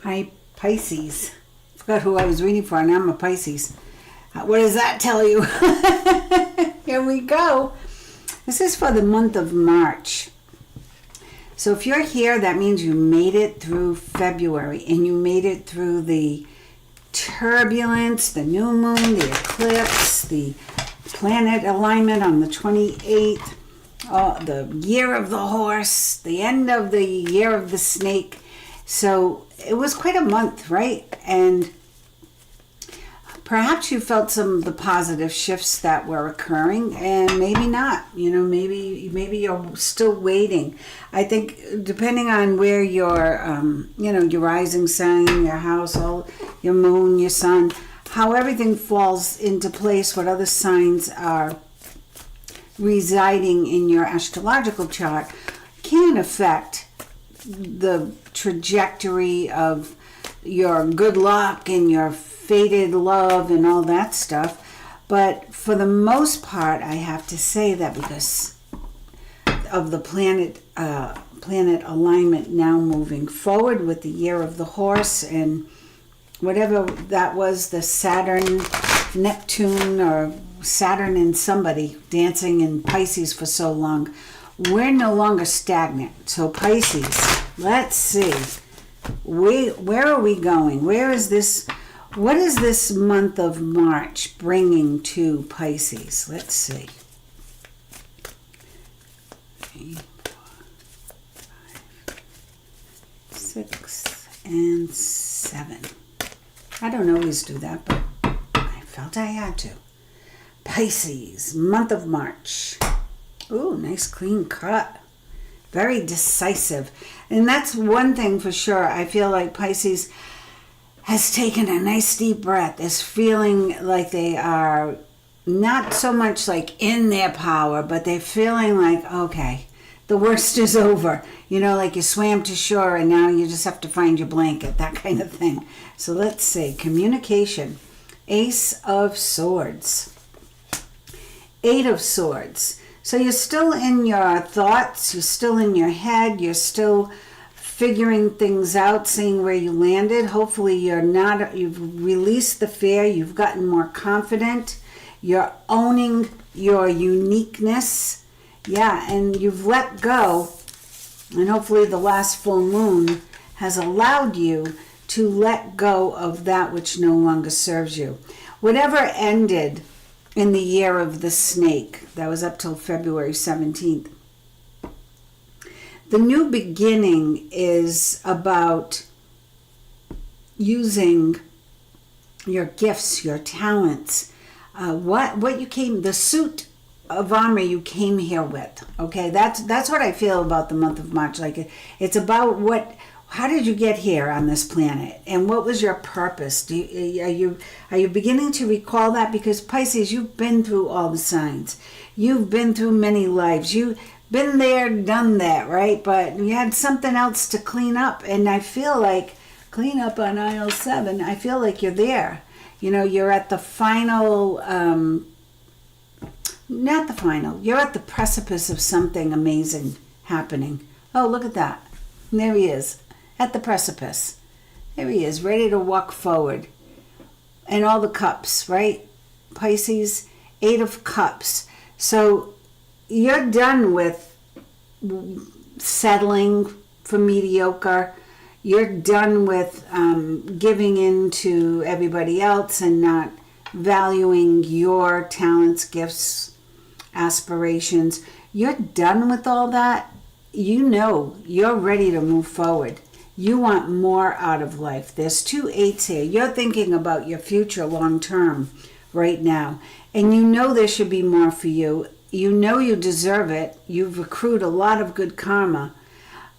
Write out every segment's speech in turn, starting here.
Hi, Pisces. Forgot who I was reading for, and I'm a Pisces. What does that tell you? Here we go. This is for the month of March. So if you're here, that means you made it through February, and you made it through the turbulence, the new moon, the eclipse, the planet alignment on the 28th, the year of the horse, the end of the year of the snake. So it was quite a month, right? And perhaps you felt some of the positive shifts that were occurring, and maybe not. Maybe you're still waiting. I think depending on where your, your rising sign, your house, your moon, your sun, how everything falls into place, what other signs are residing in your astrological chart can affect the trajectory of your good luck and your fated love and all that stuff. But for the most part, I have to say that because of the planet alignment now moving forward with the year of the horse and whatever that was, the Saturn, Neptune, or Saturn and somebody dancing in Pisces for so long, we're no longer stagnant. So Pisces, let's see, where are we going? What is this month of March bringing to Pisces? Let's see. 3, 4, 5, 6, and 7. I don't always do that, but I felt I had to. Pisces, month of March. Ooh, nice clean cut. Very decisive. And that's one thing for sure. I feel like Pisces has taken a nice deep breath, is feeling like they are not so much like in their power, but they're feeling like, okay, the worst is over. Like you swam to shore and now you just have to find your blanket, that kind of thing. So let's see, communication. Ace of Swords. 8 of Swords. So you're still in your thoughts, you're still in your head, you're still figuring things out, seeing where you landed. Hopefully you've released the fear, you've gotten more confident, you're owning your uniqueness. Yeah, and you've let go, and hopefully the last full moon has allowed you to let go of that which no longer serves you. Whatever ended in the year of the snake, that was up till February 17th. The new beginning is about using your gifts, your talents, what you came, the suit of armor you came here with. Okay, that's what I feel about the month of March. Like it's about how did you get here on this planet, and what was your purpose? Are you beginning to recall that? Because Pisces, you've been through all the signs, you've been through many lives, you've been there, done that, right? But you had something else to clean up, and I feel like clean up on aisle 7. I feel like you're there. You're at the final. Not the final. You're at the precipice of something amazing happening. Oh, look at that. There he is. At the precipice. There he is, ready to walk forward. And all the cups, right? Pisces, 8 of Cups. So you're done with settling for mediocre. You're done with giving in to everybody else and not valuing your talents, gifts, aspirations. You're done with all that. You're ready to move forward. You want more out of life. There's 2 8s here. You're thinking about your future long term right now. And there should be more for you. You deserve it. You've accrued a lot of good karma.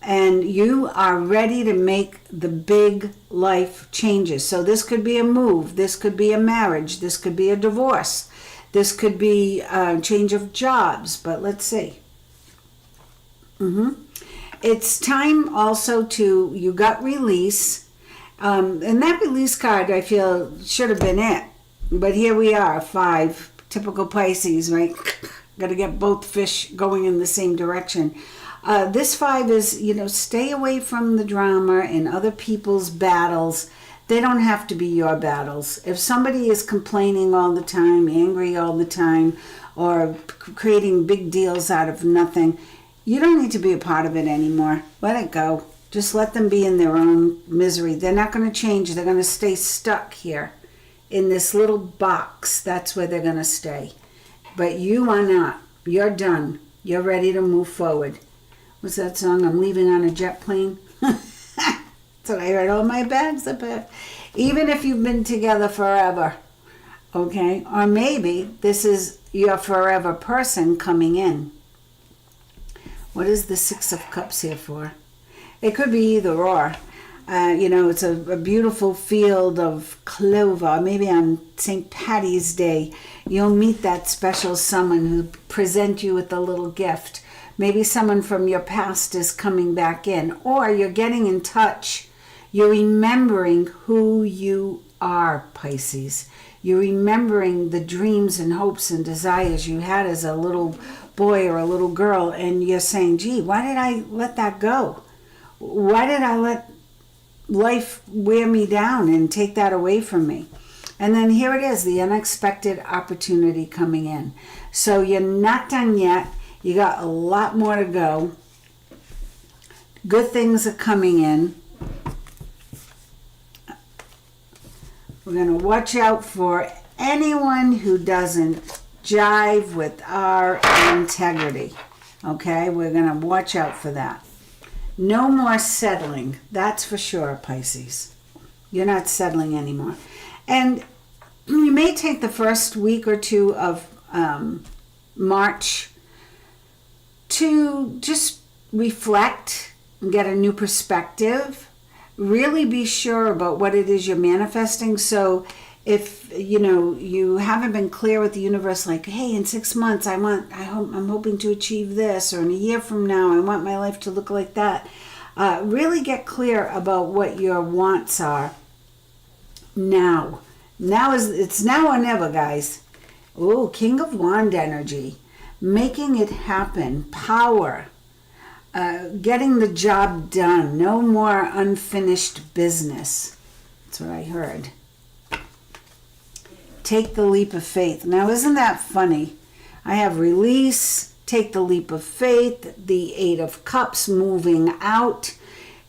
And you are ready to make the big life changes. So this could be a move. This could be a marriage. This could be a divorce. This could be a change of jobs. But let's see. It's time also you got release. And that release card, I feel, should have been it. But here we are, 5. Typical Pisces, right? Got to get both fish going in the same direction. This 5 is, stay away from the drama and other people's battles. They don't have to be your battles. If somebody is complaining all the time, angry all the time, or creating big deals out of nothing, you don't need to be a part of it anymore. Let it go. Just let them be in their own misery. They're not going to change. They're going to stay stuck here in this little box. That's where they're going to stay. But you are not. You're done. You're ready to move forward. What's that song? I'm leaving on a jet plane. That's what I heard all my bags about. Even if you've been together forever, okay? Or maybe this is your forever person coming in. What is the 6 of Cups here for? It could be either or. It's a beautiful field of clover. Maybe on St. Patty's Day, you'll meet that special someone who present you with a little gift. Maybe someone from your past is coming back in, or you're getting in touch. You're remembering who you are, Pisces. You're remembering the dreams and hopes and desires you had as a little boy or a little girl, and you're saying, gee, why did I let that go? Why did I let life wear me down and take that away from me? And then here it is, the unexpected opportunity coming in. So you're not done yet. You got a lot more to go. Good things are coming in. We're going to watch out for anyone who doesn't jive with our integrity. Okay? We're going to watch out for that. No more settling. That's for sure, Pisces. You're not settling anymore. And you may take the first week or two of March to just reflect and get a new perspective. Really be sure about what it is you're manifesting. So if you haven't been clear with the universe, like, hey, in 6 months I'm hoping to achieve this, or in a year from now I want my life to look like that. Really get clear about what your wants are now. It's now or never, guys. Oh, King of Wand energy, making it happen, power, getting the job done. No more unfinished business. That's what I heard. Take the leap of faith. Now, isn't that funny? I have release, take the leap of faith, the 8 of Cups, moving out.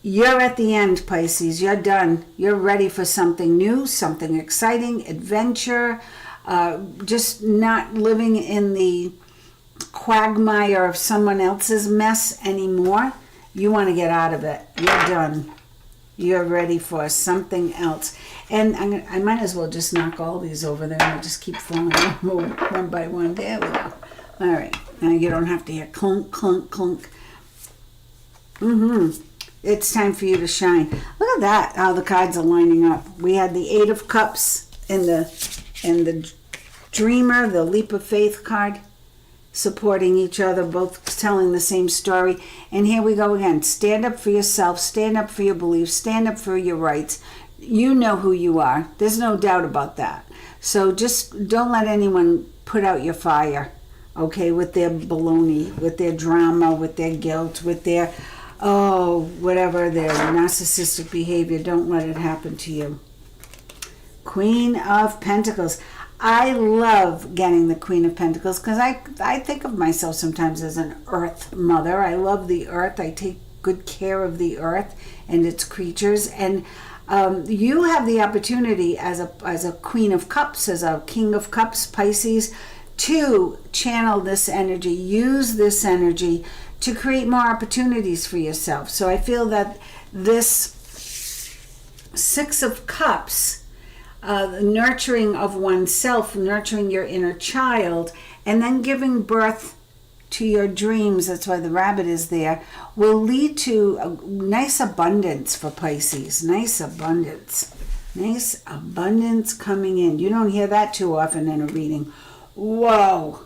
You're at the end, Pisces. You're done. You're ready for something new, something exciting, adventure, just not living in the quagmire of someone else's mess anymore. You want to get out of it. You're done. You're ready for something else. And I might as well just knock all these over there and just keep falling over one by one. There we go. All right. Now you don't have to hear clunk, clunk, clunk. It's time for you to shine. Look at that, how the cards are lining up. We had the 8 of Cups and the Dreamer, the Leap of Faith card, supporting each other, both telling the same story. And here we go again. Stand up for yourself. Stand up for your beliefs. Stand up for your rights. You know who you are. There's no doubt about that. So just don't let anyone put out your fire, okay, with their baloney, with their drama, with their guilt, with their, whatever, their narcissistic behavior. Don't let it happen to you. Queen of Pentacles. I love getting the Queen of Pentacles because I think of myself sometimes as an earth mother. I love the earth. I take good care of the earth and its creatures. And you have the opportunity as a Queen of Cups, as a King of Cups, Pisces, to channel this energy, use this energy to create more opportunities for yourself. So I feel that this 6 of Cups, the nurturing of oneself, nurturing your inner child, and then giving birth to your dreams, that's why the rabbit is there, will lead to a nice abundance for Pisces. Nice abundance. Nice abundance coming in. You don't hear that too often in a reading. Whoa.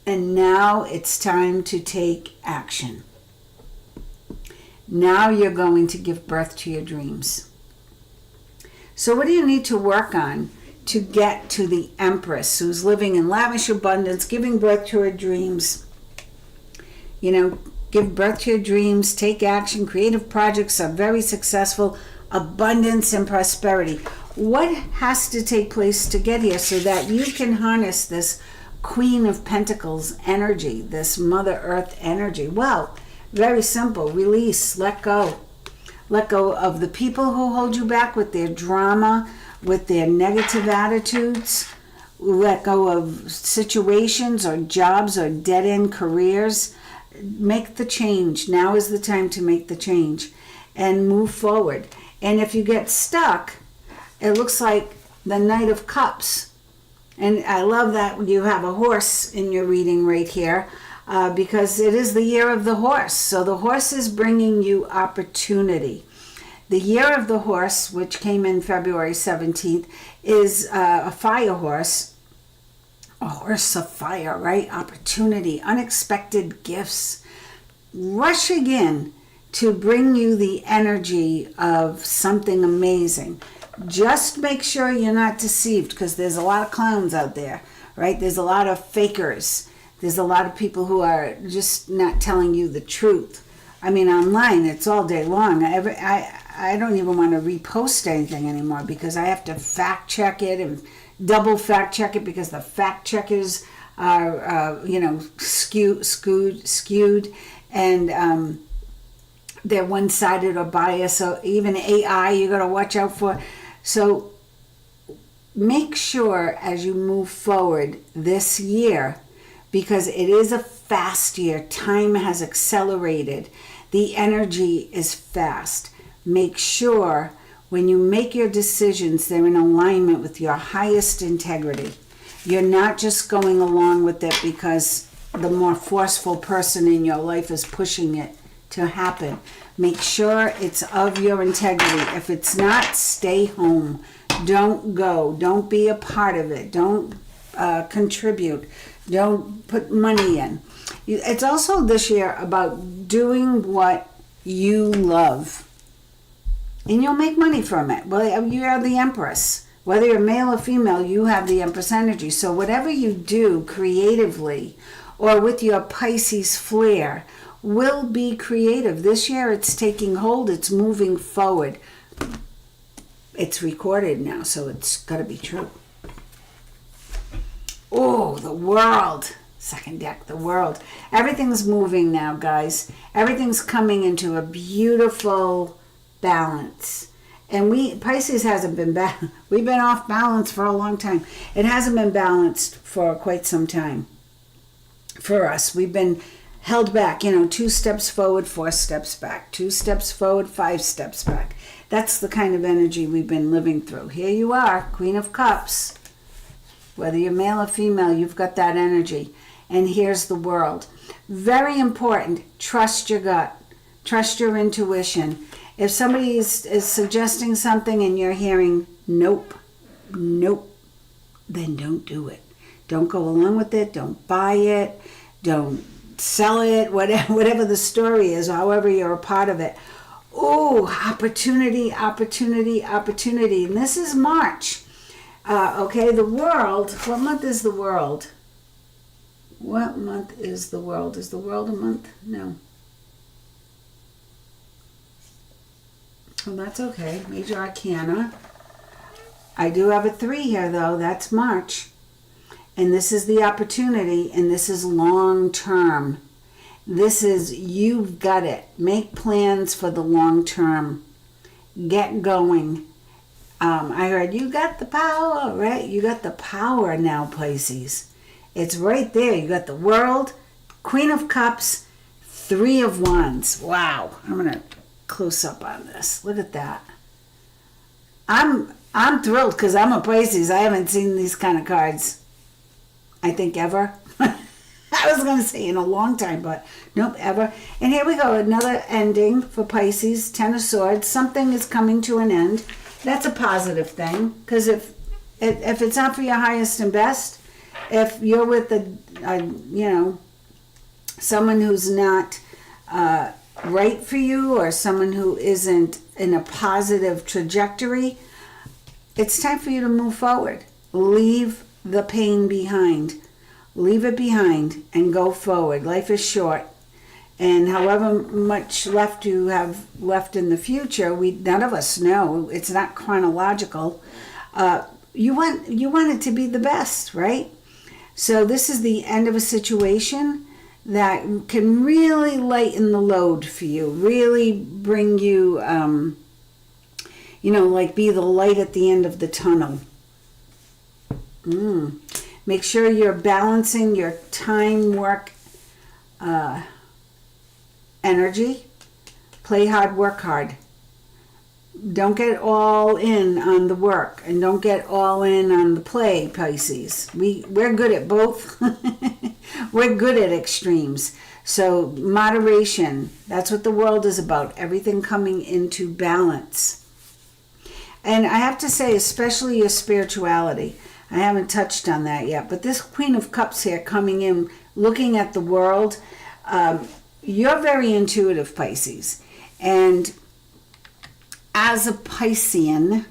And now it's time to take action. Now you're going to give birth to your dreams. So what do you need to work on to get to the Empress, who's living in lavish abundance, giving birth to her dreams. You know, give birth to your dreams, take action, creative projects are very successful, abundance and prosperity. What has to take place to get here so that you can harness this Queen of Pentacles energy, this Mother Earth energy? Well, very simple. Release, let go. Let go of the people who hold you back with their drama, with their negative attitudes. Let go of situations or jobs or dead-end careers. Make the change. Now is the time to make the change and move forward. And if you get stuck, it looks like the Knight of Cups. And I love that you have a horse in your reading right here, because it is the year of the horse. So the horse is bringing you opportunity. The year of the horse, which came in February 17th, is a fire horse. A horse of fire, right? Opportunity, unexpected gifts, rushing in to bring you the energy of something amazing. Just make sure you're not deceived, because there's a lot of clowns out there, right? There's a lot of fakers. There's a lot of people who are just not telling you the truth. I mean, online, it's all day long. I don't even want to repost anything anymore, because I have to fact check it and double fact check it, because the fact checkers are, skewed, and they're one-sided or biased. So even AI, you got to watch out for. So make sure as you move forward this year, because it is a fast year, time has accelerated, the energy is fast. Make sure when you make your decisions, they're in alignment with your highest integrity. You're not just going along with it because the more forceful person in your life is pushing it to happen. Make sure it's of your integrity. If it's not, stay home. Don't go. Don't be a part of it. Don't contribute. Don't put money in. It's also this year about doing what you love. And you'll make money from it. Well, you are the Empress. Whether you're male or female, you have the Empress energy. So whatever you do creatively or with your Pisces flair will be creative. This year it's taking hold. It's moving forward. It's recorded now, so it's got to be true. Oh, the World. Second deck, the World. Everything's moving now, guys. Everything's coming into a beautiful balance. And Pisces hasn't been we've been off balance for a long time. It hasn't been balanced for quite some time. For us, we've been held back, 2 steps forward, 4 steps back, 2 steps forward, 5 steps back. That's the kind of energy we've been living through. Here you are, Queen of Cups. Whether you're male or female, you've got that energy. And here's the World. Very important, trust your gut. Trust your intuition. If somebody is suggesting something and you're hearing, nope, then don't do it. Don't go along with it. Don't buy it. Don't sell it. Whatever the story is, however you're a part of it. Oh, opportunity, opportunity, opportunity. And this is March. Okay, the World. What month is the World? What month is the World? Is the World a month? No. Well, that's okay. Major Arcana. I do have a 3 here, though. That's March. And this is the opportunity, and this is long term. This is, you've got it. Make plans for the long term. Get going. I heard you got the power, right? You got the power now, Pisces. It's right there. You got the World, Queen of Cups, 3 of Wands. Wow. I'm going to close up on this. Look at that. I'm thrilled because I'm a Pisces. I haven't seen these kind of cards, I think, ever. I was going to say in a long time, but nope, ever. And here we go. Another ending for Pisces. 10 of Swords. Something is coming to an end. That's a positive thing, because if it's not for your highest and best, if you're with someone who's not right for you, or someone who isn't in a positive trajectory, it's time for you to move forward. leave the pain behind. Leave it behind and go forward. Life is short. And however much left you have left in the future, none of us know. It's not chronological. You want it to be the best, right? So this is the end of a situation that can really lighten the load for you, really bring you, like be the light at the end of the tunnel. Make sure you're balancing your time, work, energy. Play hard, work hard. Don't get all in on the work and don't get all in on the play, Pisces. We're good at both. We're good at extremes. So moderation, that's what the world is about. Everything coming into balance. And I have to say, especially your spirituality. I haven't touched on that yet. But this Queen of Cups here coming in, looking at the world, you're very intuitive, Pisces. And as a Piscean,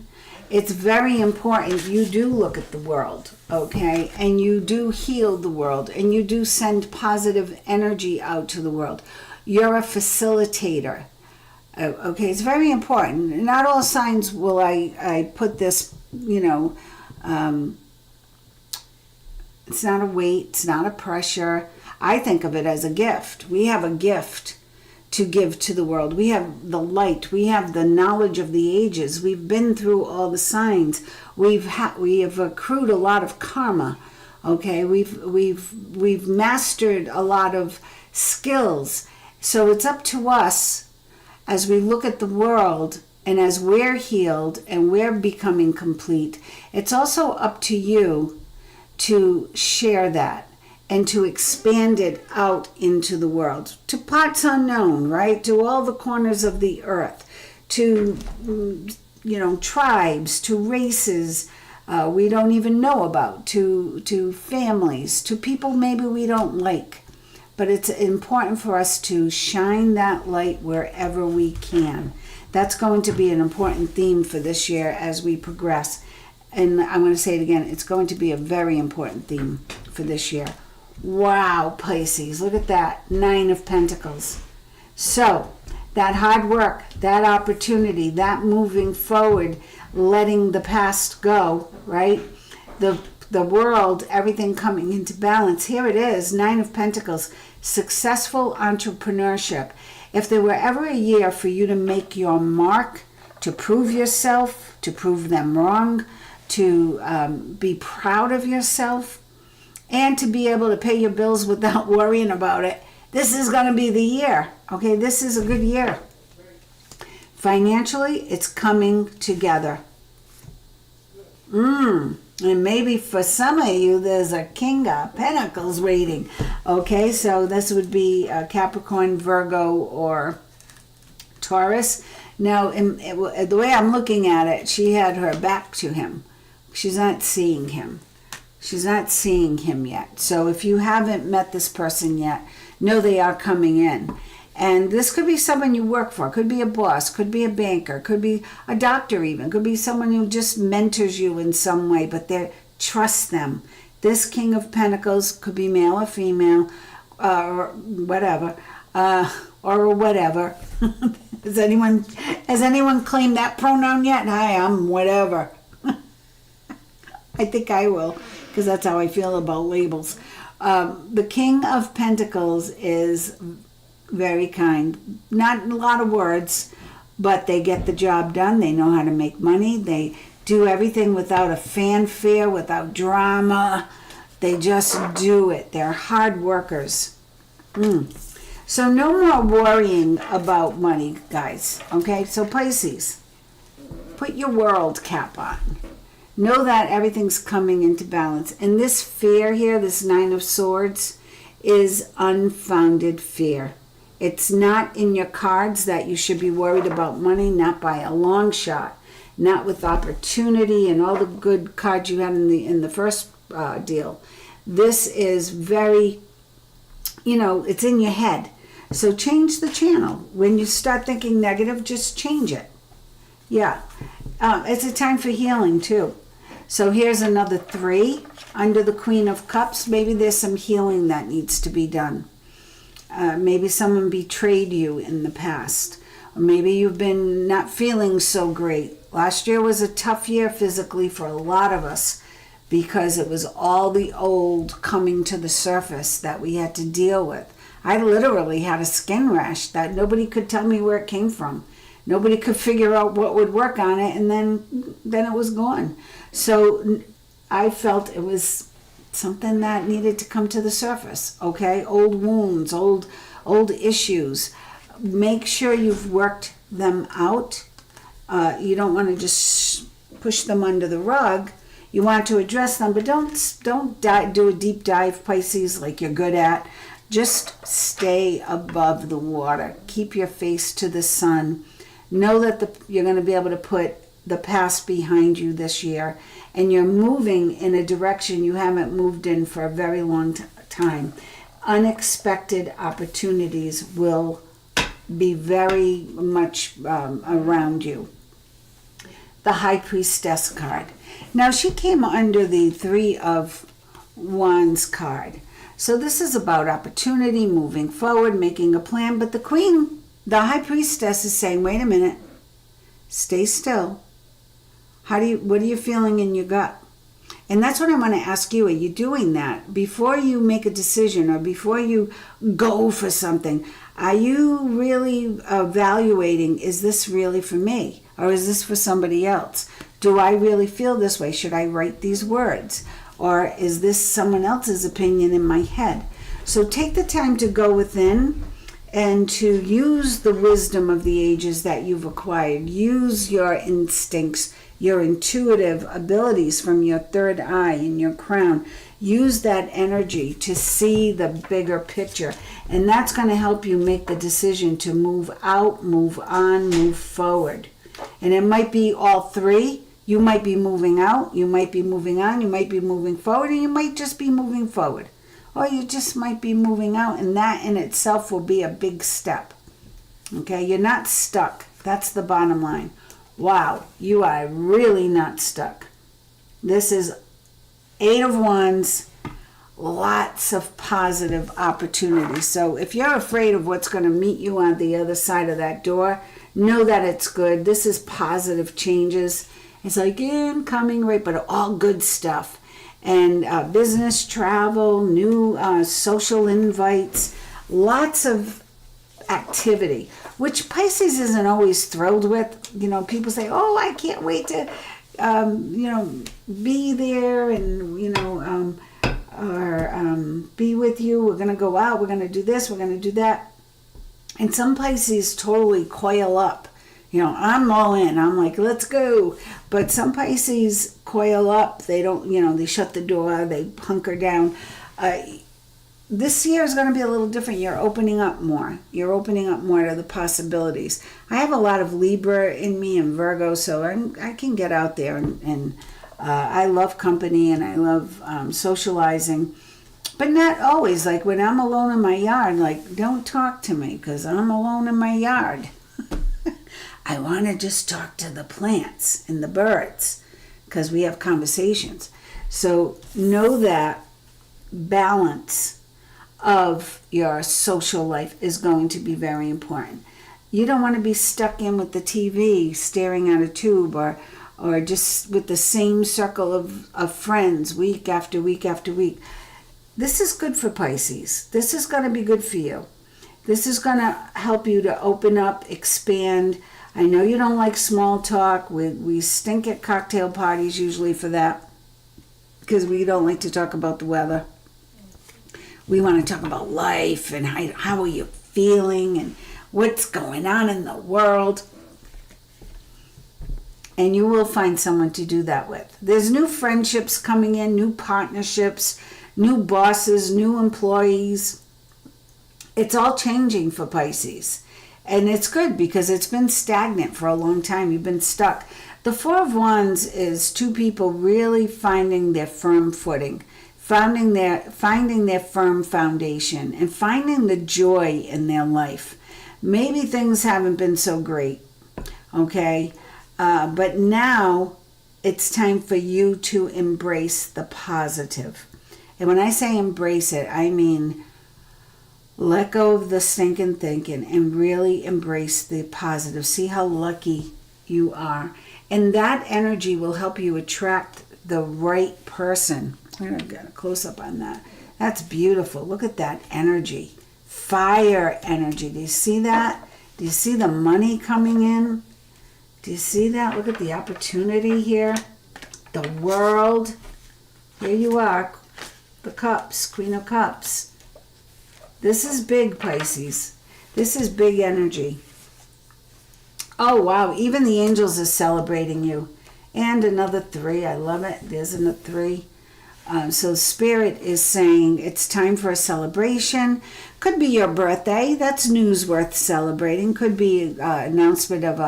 it's very important you do look at the world, okay? And you do heal the world, and you do send positive energy out to the world. You're a facilitator, okay? It's very important. Not all signs will I put this, it's not a weight, it's not a pressure. I think of it as a gift. We have a gift to give to the world. We have the light. We have the knowledge of the ages. We've been through all the signs. We have accrued a lot of karma. Okay, we've mastered a lot of skills. So it's up to us as we look at the world and as we're healed and we're becoming complete. It's also up to you to share that and to expand it out into the world, to parts unknown, right? To all the corners of the earth, to, tribes, to races we don't even know about, to families, to people maybe we don't like. But it's important for us to shine that light wherever we can. That's going to be an important theme for this year as we progress. And I'm going to say it again, it's going to be a very important theme for this year. Wow, Pisces, look at that, 9 of Pentacles. So, that hard work, that opportunity, that moving forward, letting the past go, right? The world, everything coming into balance. Here it is, 9 of Pentacles, successful entrepreneurship. If there were ever a year for you to make your mark, to prove yourself, to prove them wrong, to be proud of yourself, and to be able to pay your bills without worrying about it, this is going to be the year. Okay, this is a good year. Financially, it's coming together. And maybe for some of you, there's a King of Pentacles waiting. Okay, so this would be Capricorn, Virgo, or Taurus. Now, the way I'm looking at it, she had her back to him. She's not seeing him. She's not seeing him yet. So if you haven't met this person yet, know they are coming in. And this could be someone you work for. Could be a boss. Could be a banker. Could be a doctor even. Could be someone who just mentors you in some way. But trust them. This King of Pentacles could be male or female. Or whatever. Or whatever. Has anyone claimed that pronoun yet? Hi, I'm whatever. I think I will, because that's how I feel about labels. The King of Pentacles is very kind. Not a lot of words, but they get the job done. They know how to make money. They do everything without a fanfare, without drama. They just do it. They're hard workers. So no more worrying about money, guys. Okay, so Pisces, put your world cap on. Know that everything's coming into balance. And this fear here, this 9 of Swords, is unfounded fear. It's not in your cards that you should be worried about money, not by a long shot, not with opportunity and all the good cards you had in the first deal. This is very, it's in your head. So change the channel. When you start thinking negative, just change it. Yeah. It's a time for healing too. So here's another 3 under the Queen of Cups. Maybe there's some healing that needs to be done. Maybe someone betrayed you in the past. Or maybe you've been not feeling so great. Last year was a tough year physically for a lot of us because it was all the old coming to the surface that we had to deal with. I literally had a skin rash that nobody could tell me where it came from. Nobody could figure out what would work on it, and then it was gone. So I felt it was something that needed to come to the surface, okay? Old wounds, old issues. Make sure you've worked them out. You don't want to just push them under the rug. You want to address them, but don't do a deep dive, Pisces, like you're good at. Just stay above the water. Keep your face to the sun. Know that you're going to be able to put the past behind you this year, and you're moving in a direction you haven't moved in for a very long time. Unexpected opportunities will be very much around you. The High Priestess card. Now, she came under the 3 of Wands card. So this is about opportunity, moving forward, making a plan. But the Queen, the High Priestess, is saying, wait a minute, stay still. What are you feeling in your gut? And that's what I want to ask you. Are you doing that? Before you make a decision or before you go for something, are you really evaluating, is this really for me? Or is this for somebody else? Do I really feel this way? Should I write these words? Or is this someone else's opinion in my head? So take the time to go within and to use the wisdom of the ages that you've acquired. Use your instincts, your intuitive abilities from your third eye and your crown. Use that energy to see the bigger picture. And that's going to help you make the decision to move out, move on, move forward. And it might be all 3. You might be moving out, you might be moving on, you might be moving forward, and you might just be moving forward. Or you just might be moving out, and that in itself will be a big step. Okay, you're not stuck. That's the bottom line. Wow, you are really not stuck. This is 8 of Wands, lots of positive opportunities. So if you're afraid of what's going to meet you on the other side of that door, know that it's good. This is positive changes. It's like incoming, right? But all good stuff. And business, travel, new social invites, lots of activity, which Pisces isn't always thrilled with. You know, people say, oh, I can't wait to, be there and, be with you. We're going to go out. We're going to do this. We're going to do that. And some Pisces totally coil up. You know, I'm all in. I'm like, let's go. But some Pisces coil up. They don't, they shut the door. They hunker down. This year is going to be a little different. You're opening up more. You're opening up more to the possibilities. I have a lot of Libra in me and Virgo, so I can get out there. And I love company and I love socializing. But not always. Like when I'm alone in my yard, like, don't talk to me because I'm alone in my yard. I want to just talk to the plants and the birds because we have conversations. So know that balance of your social life is going to be very important. You don't want to be stuck in with the TV, staring at a tube, or just with the same circle of friends week after week after week. This is good for Pisces. This is going to be good for you. This is going to help you to open up, expand. I know you don't like small talk. We stink at cocktail parties usually for that because we don't like to talk about the weather. We want to talk about life and how are you feeling and what's going on in the world. And you will find someone to do that with. There's new friendships coming in, new partnerships, new bosses, new employees. It's all changing for Pisces. And it's good because it's been stagnant for a long time. You've been stuck. The 4 of Wands is 2 people really finding their firm footing, finding their firm foundation, and finding the joy in their life. Maybe things haven't been so great, okay? But now it's time for you to embrace the positive. And when I say embrace it, I mean let go of the stinking thinking and really embrace the positive. See how lucky you are. And that energy will help you attract the right person. I'm going to get a close-up on that. That's beautiful. Look at that energy. Fire energy. Do you see that? Do you see the money coming in? Do you see that? Look at the opportunity here. The world. Here you are. The cups. Queen of Cups. This is big, Pisces. This is big energy. Oh, wow. Even the angels are celebrating you. And another 3. I love it. There's another 3. So Spirit is saying it's time for a celebration. Could be your birthday. That's news worth celebrating. Could be an announcement of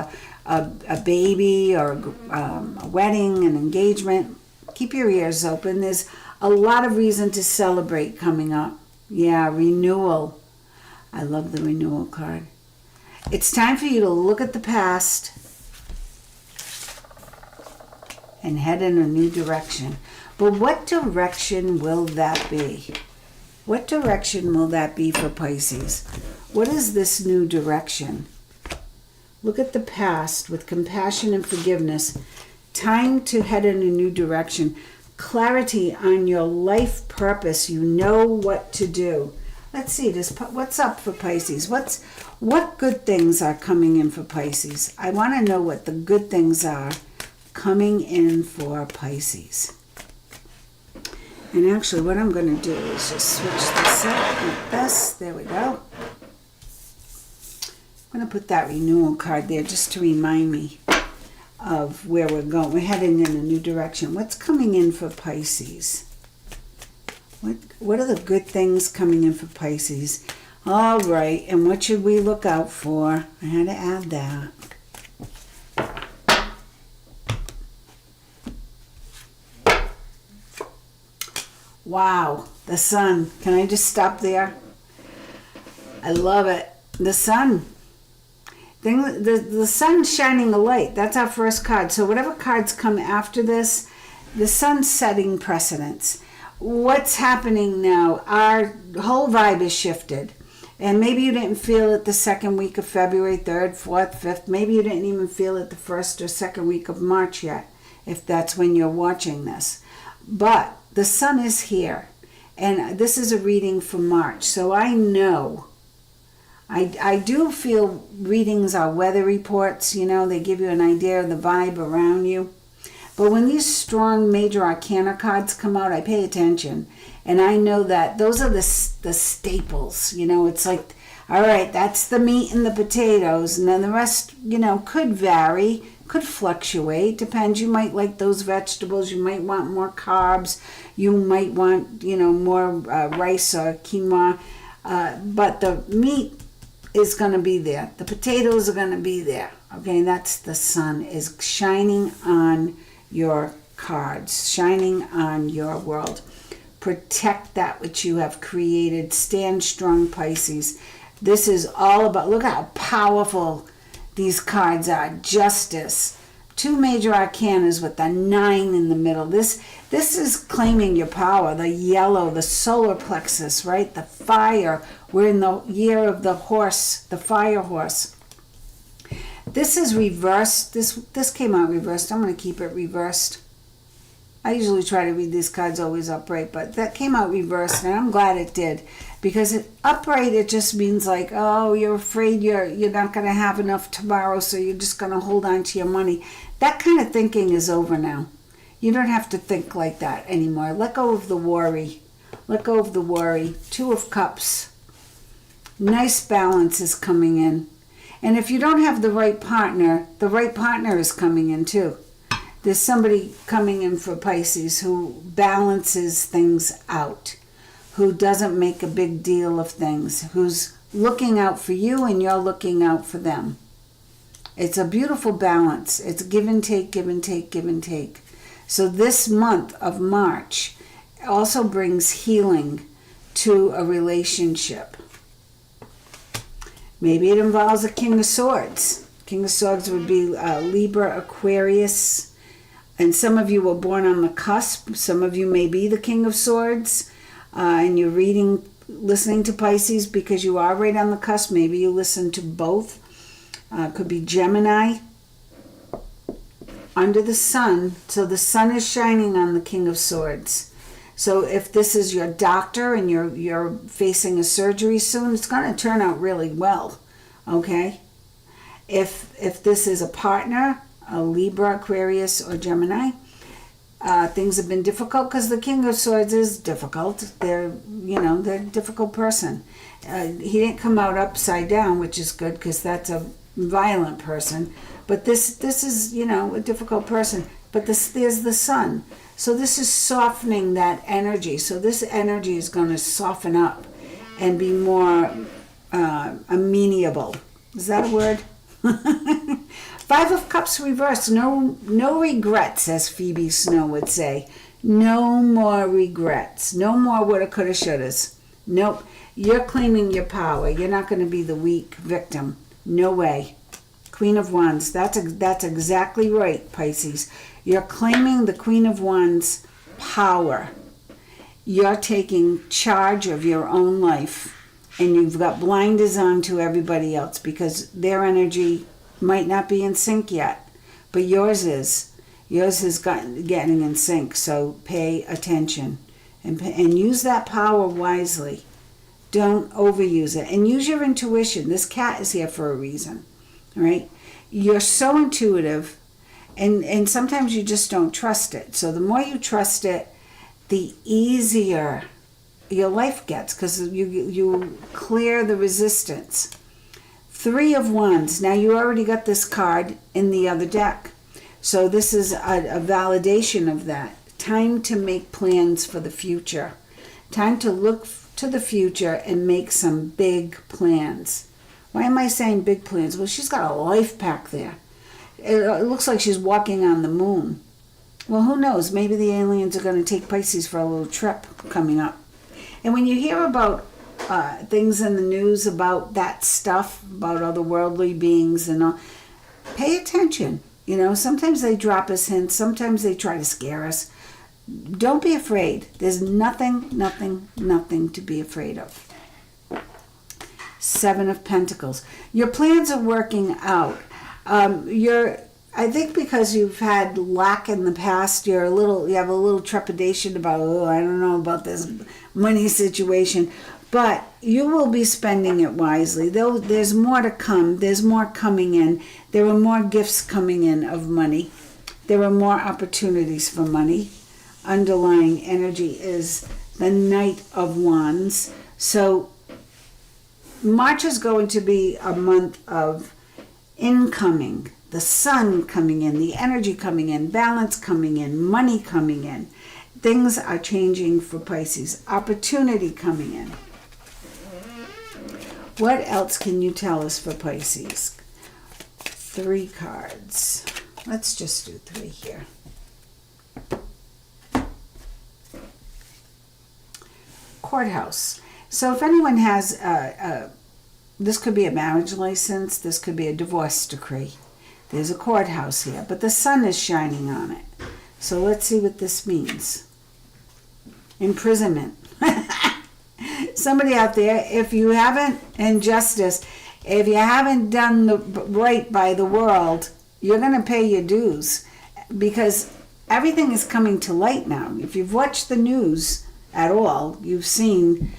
a baby or a wedding, an engagement. Keep your ears open. There's a lot of reason to celebrate coming up. Yeah, renewal. I love the renewal card. It's time for you to look at the past and head in a new direction. But what direction will that be? What direction will that be for Pisces? What is this new direction? Look at the past with compassion and forgiveness. Time to head in a new direction. Clarity on your life purpose. You know what to do. Let's see this. What's up for Pisces? What good things are coming in for Pisces? I want to know what the good things are coming in for Pisces. And actually what I'm going to do is just switch this up like this. There we go. I'm going to put that renewal card there just to remind me of where we're going. We're heading in a new direction. What's coming in for Pisces? What are the good things coming in for Pisces? All right, and what should we look out for? I had to add that. Wow, the sun. Can I just stop there? I love it. The sun. The sun's shining a light. That's our first card. So whatever cards come after this, the sun's setting precedence. What's happening now? Our whole vibe is shifted. And maybe you didn't feel it the second week of February, 3rd, 4th, 5th. Maybe you didn't even feel it the first or second week of March yet, if that's when you're watching this. But the sun is here. And this is a reading for March. So I know, I do feel readings are weather reports. You know, they give you an idea of the vibe around you. But when these strong major arcana cards come out, I pay attention. And I know that those are the staples. You know, it's like, all right, that's the meat and the potatoes. And then the rest, you know, could vary, could fluctuate. Depends. You might like those vegetables. You might want more carbs. You might want, you know, more rice or quinoa. But the meat is going to be there. The potatoes are going to be there. Okay, that's the sun is shining on your cards, shining on your world. Protect that which you have created. Stand strong, Pisces. This is all about, look how powerful these cards are. Justice. 2 major arcanas with the 9 in the middle. This is claiming your power. The yellow, the solar plexus, right? The fire. We're in the year of the horse, the fire horse. This is reversed. This came out reversed. I'm going to keep it reversed. I usually try to read these cards always upright, but that came out reversed, and I'm glad it did. Because upright, it just means like, oh, you're afraid you're not going to have enough tomorrow, so you're just going to hold on to your money. That kind of thinking is over now. You don't have to think like that anymore. Let go of the worry. Let go of the worry. 2 of Cups. Nice balance is coming in. And if you don't have the right partner is coming in too. There's somebody coming in for Pisces who balances things out, who doesn't make a big deal of things, who's looking out for you and you're looking out for them. It's a beautiful balance. It's give and take, give and take, give and take. So this month of March also brings healing to a relationship. Maybe it involves a King of Swords. King of Swords would be Libra, Aquarius. And some of you were born on the cusp. Some of you may be the King of Swords. And you're listening to Pisces because you are right on the cusp. Maybe you listen to both. Could be Gemini. Under the sun. So the sun is shining on the King of Swords. So if this is your doctor and you're facing a surgery soon, it's going to turn out really well. Okay? If this is a partner, a Libra, Aquarius, or Gemini, things have been difficult because the King of Swords is difficult. They're a difficult person. He didn't come out upside down, which is good because that's a violent person. But this is, a difficult person. But there's the sun. So this is softening that energy. So this energy is going to soften up and be more amenable. Is that a word? Five of Cups reversed. No regrets, as Phoebe Snow would say. No more regrets. No more woulda, coulda, shouldas. Nope. You're claiming your power. You're not going to be the weak victim. No way. Queen of Wands. That's exactly right, Pisces. You're claiming the Queen of Wands power. You're taking charge of your own life. And you've got blinders on to everybody else because their energy might not be in sync yet. But yours is. Yours is getting in sync. So pay attention. And use that power wisely. Don't overuse it. And use your intuition. This cat is here for a reason. All right? You're so intuitive. And sometimes you just don't trust it. So the more you trust it, the easier your life gets because you clear the resistance. Three of Wands. Now you already got this card in the other deck. So this is a validation of that. Time to make plans for the future. Time to look to the future and make some big plans. Why am I saying big plans? Well, she's got a life pack there. It looks like she's walking on the moon. Well, who knows? Maybe the aliens are going to take Pisces for a little trip coming up. And when you hear about things in the news about that stuff, about otherworldly beings and all, pay attention. Sometimes they drop us hints. Sometimes they try to scare us. Don't be afraid. There's nothing to be afraid of. Seven of Pentacles. Your plans are working out. I think because you've had lack in the past, you have a little trepidation about, I don't know about this money situation, but you will be spending it wisely. There's more to come. There's more coming in. There are more gifts coming in of money. There are more opportunities for money. Underlying energy is the Knight of Wands. So March is going to be a month of incoming, the sun coming in, the energy coming in, balance coming in, money coming in. Things are changing for Pisces. Opportunity coming in. What else can you tell us for Pisces? 3 cards. Let's just do 3 here. Courthouse. So if anyone has this could be a marriage license, this could be a divorce decree. There's a courthouse here, but the sun is shining on it. So let's see what this means. Imprisonment. Somebody out there, if you haven't, injustice, if you haven't done the right by the world, you're going to pay your dues because everything is coming to light now. If you've watched the news at all, you've seen,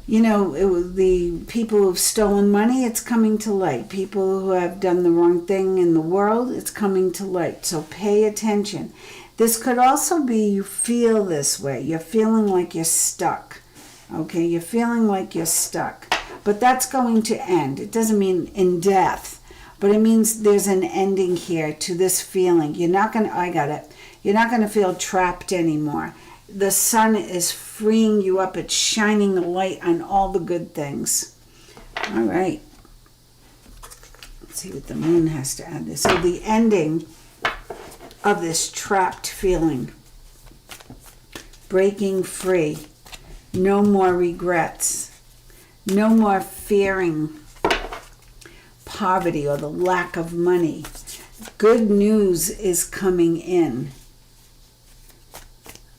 the people who've stolen money, it's coming to light. People who have done the wrong thing in the world, it's coming to light. So pay attention. This could also be you feel this way. You're feeling like you're stuck. Okay, you're feeling like you're stuck. But that's going to end. It doesn't mean in death, but it means there's an ending here to this feeling. You're not going to feel trapped anymore. The sun is freeing you up. It's shining the light on all the good things. All right. Let's see what the moon has to add this. So the ending of this trapped feeling. Breaking free. No more regrets. No more fearing poverty or the lack of money. Good news is coming in.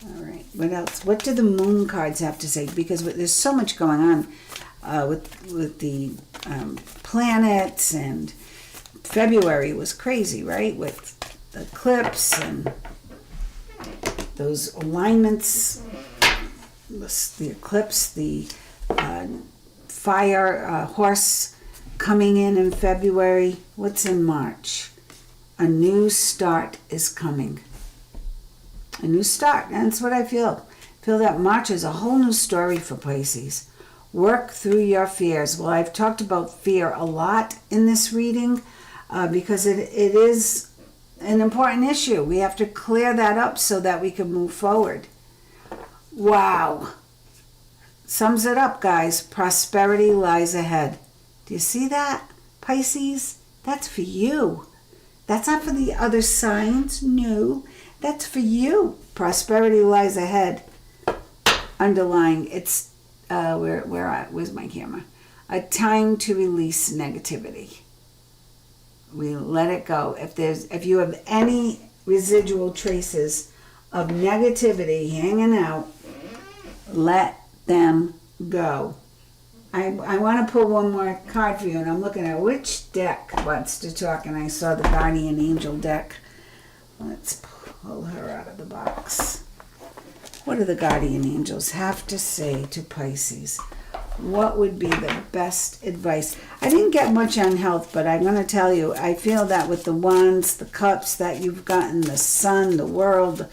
All right, what else? What do the moon cards have to say? Because there's so much going on with the planets, and February was crazy, right? With the eclipse and those alignments, the eclipse, the fire horse coming in February. What's in March? A new start is coming. A new start. That's what I feel. I feel that March is a whole new story for Pisces. Work through your fears. Well, I've talked about fear a lot in this reading because it is an important issue. We have to clear that up so that we can move forward. Wow. Sums it up, guys. Prosperity lies ahead. Do you see that, Pisces? That's for you. That's not for the other signs. No, that's for you. Prosperity lies ahead. Underlying, it's where's my camera? A time to release negativity. We let it go. If you have any residual traces of negativity hanging out, let them go. I want to pull one more card for you, and I'm looking at which deck wants to talk, and I saw the Guardian Angel deck. Let's pull her out of the box. What do the Guardian Angels have to say to Pisces? What would be the best advice? I didn't get much on health, but I'm going to tell you, I feel that with the wands, the cups that you've gotten, the sun, the world,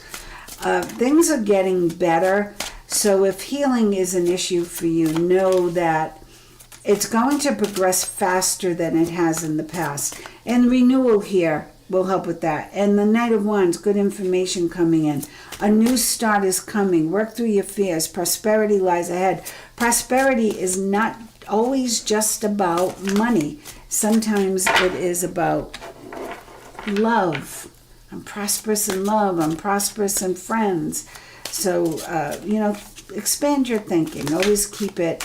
things are getting better. So if healing is an issue for you, know that it's going to progress faster than it has in the past. And renewal here will help with that. And the Knight of Wands, good information coming in. A new start is coming. Work through your fears. Prosperity lies ahead. Prosperity is not always just about money. Sometimes it is about love. I'm prosperous in love. I'm prosperous in friends. So, expand your thinking. Always keep an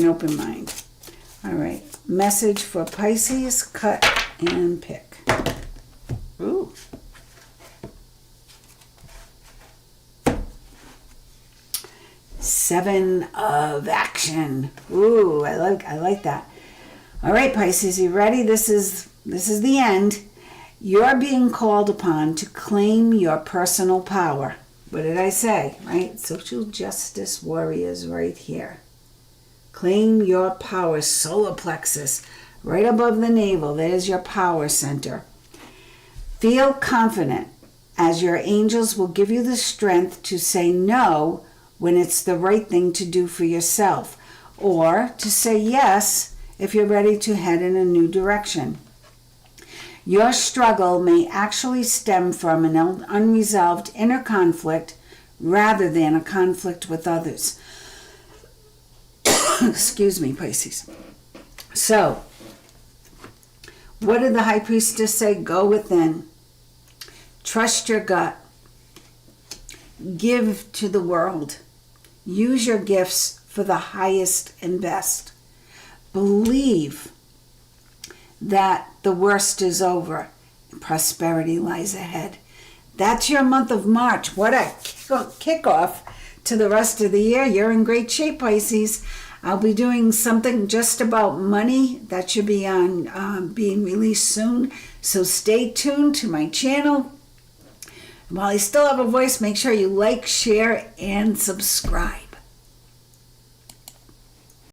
open mind. All right. Message for Pisces. Cut and pick. Ooh. Seven of action. Ooh, I like that. All right, Pisces, you ready? This is the end. You're being called upon to claim your personal power. What did I say, right? Social justice warriors right here. Claim your power, solar plexus, right above the navel. There's your power center. Feel confident as your angels will give you the strength to say no when it's the right thing to do for yourself, or to say yes if you're ready to head in a new direction. Your struggle may actually stem from an unresolved inner conflict rather than a conflict with others. Excuse me, Pisces. So, what did the High Priestess say? Go within. Trust your gut. Give to the world. Use your gifts for the highest and best. Believe that the worst is over and prosperity lies ahead. That's your month of March. What a kickoff to the rest of the year. You're in great shape, Pisces. I'll be doing something just about money. That should be on being released soon. So stay tuned to my channel. While I still have a voice, make sure you like, share, and subscribe.